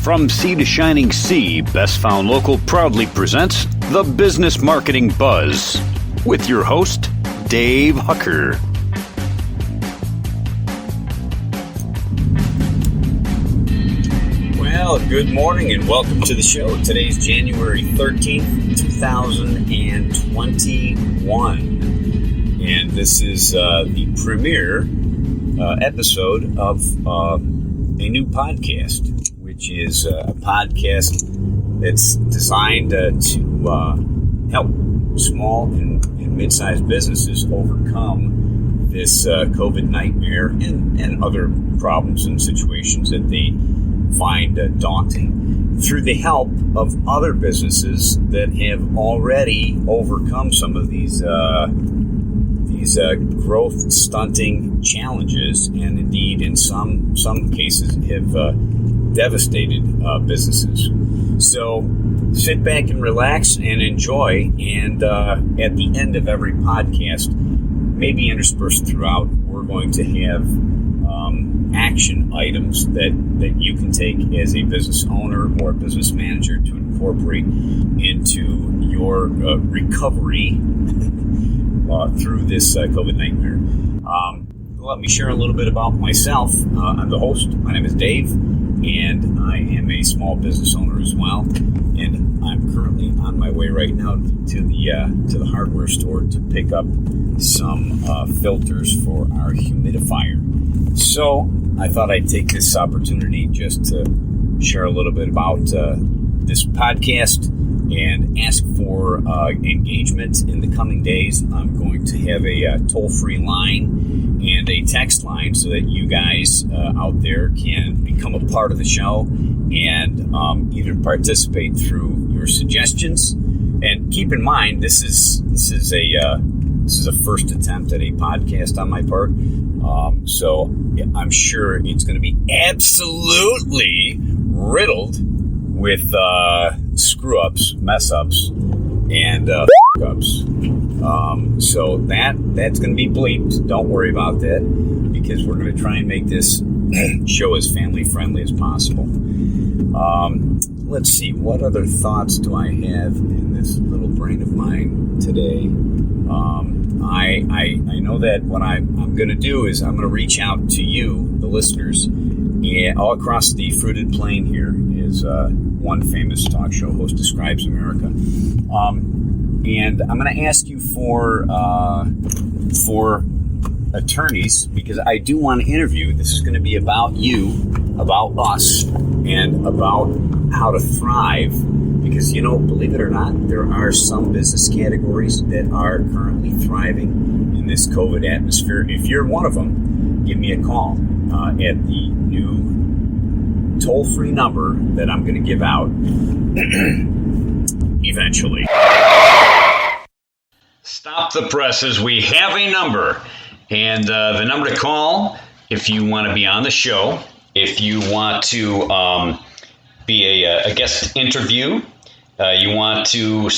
From Sea to Shining Sea, Best Found Local proudly presents The Business Marketing Buzz with your host, Dave Hucker. Well, good morning and welcome to the show. Today's January 13th, 2021. And this is the premiere episode of a new podcast, which is a podcast that's designed to help small and mid-sized businesses overcome this COVID nightmare and other problems and situations that they find daunting through the help of other businesses that have already overcome some of these growth stunting challenges, and indeed in some cases have devastated businesses. So sit back and relax and enjoy, and at the end of every podcast, maybe interspersed throughout, we're going to have action items that you can take as a business owner or a business manager to incorporate into your recovery through this COVID nightmare. Let me share a little bit about myself. I'm the host. My name is Dave, and I am a small business owner as well. And I'm currently on my way right now to the hardware store to pick up some filters for our humidifier. So I thought I'd take this opportunity just to share a little bit about this podcast and ask for engagement in the coming days. I'm going to have a toll-free line and a text line so that you guys out there can become a part of the show and either participate through your suggestions. And keep in mind, this is a first attempt at a podcast on my part. So I'm sure it's going to be absolutely riddled with screw-ups, mess-ups, and f**k-ups. So that's going to be bleeped. Don't worry about that, because we're going to try and make this show as family-friendly as possible. Let's see, what other thoughts do I have in this little brain of mine today? I know that what I'm going to do is I'm going to reach out to you, the listeners, and all across the fruited plain here is one famous talk show host describes America. And I'm going to ask you for attorneys, because I do want to interview. This is going to be about you, about us, and about how to thrive. Because, believe it or not, there are some business categories that are currently thriving in this COVID atmosphere. If you're one of them, give me a call at the new toll-free number that I'm going to give out eventually. Stop the presses. We have a number. And the number to call if you want to be on the show, if you want to be a guest interview, you want to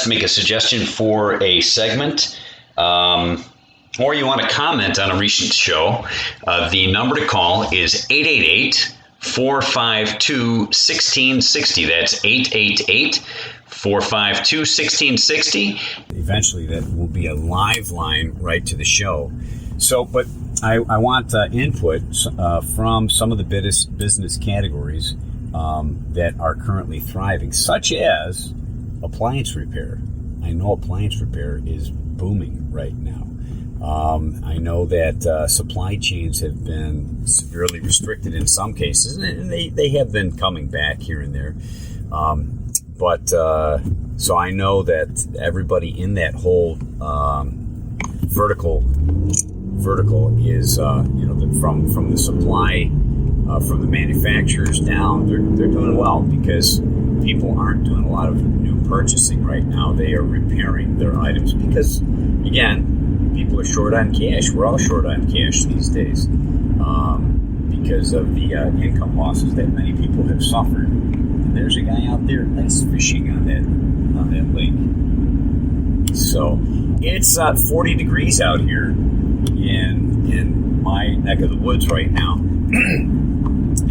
make a suggestion for a segment, or you want to comment on a recent show, the number to call is 888-452-1660. That's 888-452-1660. Eventually, that will be a live line right to the show. So, but I want input from some of the business categories that are currently thriving, such as appliance repair. I know appliance repair is booming right now. I know that supply chains have been severely restricted in some cases, and they have been coming back here and there. So I know that everybody in that whole vertical is, from the supply, from the manufacturers down, they're doing well, because people aren't doing a lot of new purchasing right now. They are repairing their items because, again, people are short on cash. We're all short on cash these days because of the income losses that many people have suffered. And there's a guy out there ice fishing on that lake. So it's 40 degrees out here in my neck of the woods right now.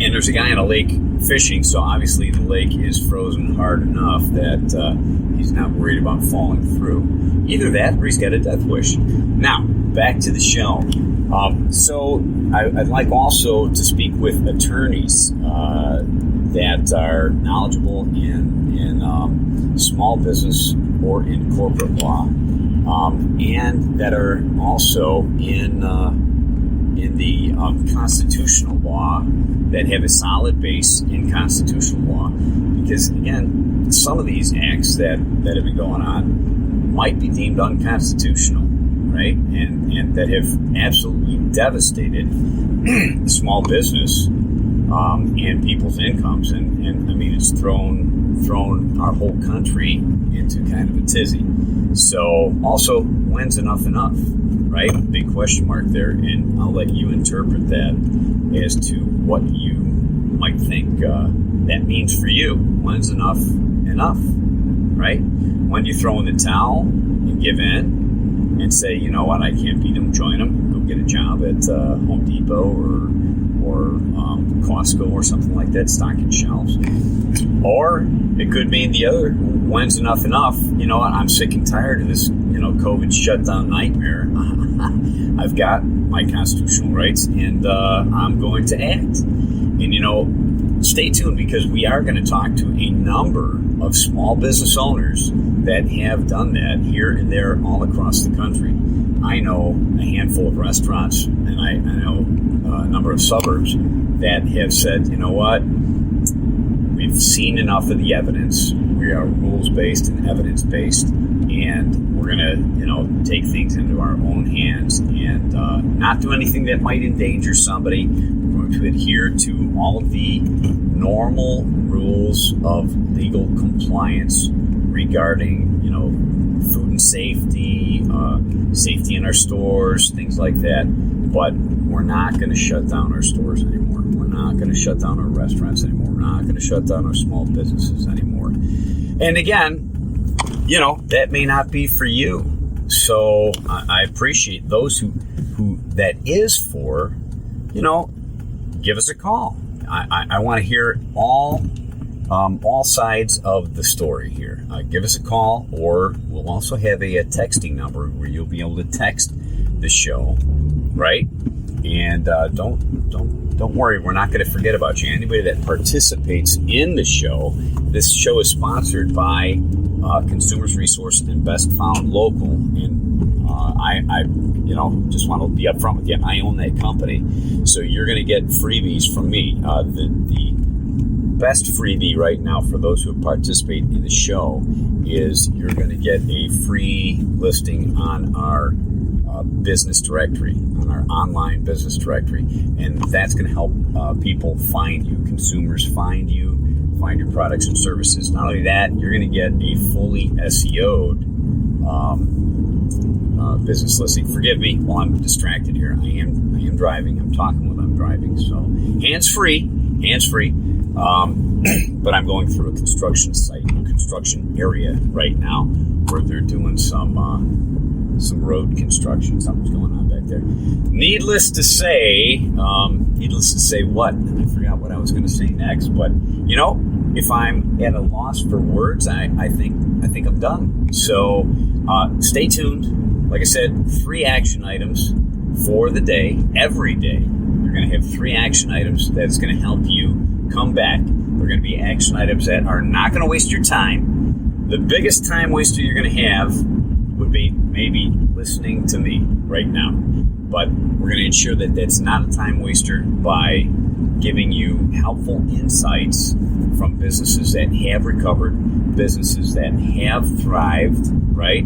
And there's a guy on a lake fishing, so obviously the lake is frozen hard enough that he's not worried about falling through. Either that or he's got a death wish. Now, back to the show. So I'd like also to speak with attorneys that are knowledgeable in small business or in corporate law, and that are also in the constitutional law, that have a solid base in constitutional law. Because, again, some of these acts that have been going on might be deemed unconstitutional, right? And that have absolutely devastated small business and people's incomes. And I mean, it's thrown our whole country into kind of a tizzy. So, also, when's enough, right? Big question mark there, and I'll let you interpret that as to what you might think that means for you. When's enough, right? When do you throw in the towel and give in and say, you know what, I can't beat them, join them, go get a job at Home Depot or Costco or something like that, stocking shelves. Or it could mean the other, when's enough, you know what, I'm sick and tired of this, COVID shutdown nightmare. I've got my constitutional rights, and I'm going to act. And, stay tuned, because we are going to talk to a number of small business owners that have done that here and there all across the country. I know a handful of restaurants, and I know a number of suburbs that have said, you know what, we've seen enough of the evidence. We are rules-based and evidence-based, and we're going to, take things into our own hands and not do anything that might endanger somebody. We're going to adhere to all of the normal rules of legal compliance regarding, food and safety, safety in our stores, things like that. But we're not going to shut down our stores anymore. We're not going to shut down our restaurants anymore. We're not going to shut down our small businesses anymore. And again, that may not be for you. So I appreciate those who that is for. Give us a call. I want to hear all sides of the story here. Give us a call, or we'll also have a texting number where you'll be able to text the show, right? And don't worry, we're not going to forget about you. Anybody that participates in the show, this show is sponsored by Consumers Resource and Best Found Local, and I just want to be upfront with you. I own that company, so you're going to get freebies from me. The best freebie right now for those who participate in the show is you're going to get a free listing on our business directory, on our online business directory, and that's going to help people find you, consumers find you, find your products and services. Not only that, you're going to get a fully SEO'd business listing. Forgive me while I'm distracted here. I am driving. I'm talking while I'm driving, so hands free. But I'm going through a construction area right now where they're doing some road construction. Something's going on back there. Needless to say what? I forgot what I was going to say next. But if I'm at a loss for words, I think I'm done. So stay tuned. Like I said, 3 action items for the day. Every day, you're going to have 3 action items that's going to help you come back. They're going to be action items that are not going to waste your time. The biggest time waster you're going to have would be maybe listening to me right now. But we're going to ensure that that's not a time waster by giving you helpful insights from businesses that have recovered, businesses that have thrived, right?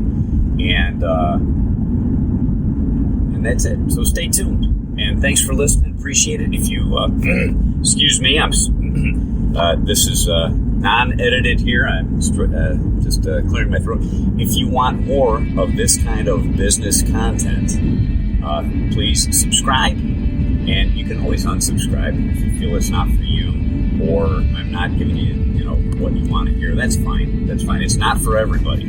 And that's it. So stay tuned. And thanks for listening. Appreciate it. If you, excuse me, this is non-edited here. I'm just clearing my throat. If you want more of this kind of business content, please subscribe. And you can always unsubscribe if you feel it's not for you, or I'm not giving you, what you want to hear. That's fine. It's not for everybody.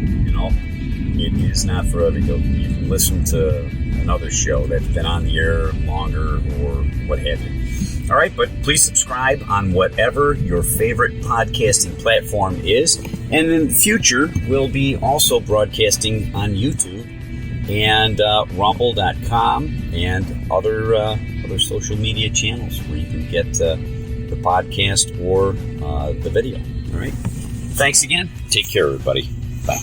It is not for everybody. You can listen to another show that's been on the air longer or what have you. All right, but please subscribe on whatever your favorite podcasting platform is. And in the future, we'll be also broadcasting on YouTube and rumble.com and other social media channels where you can get the podcast or the video. All right. Thanks again. Take care, everybody. Bye.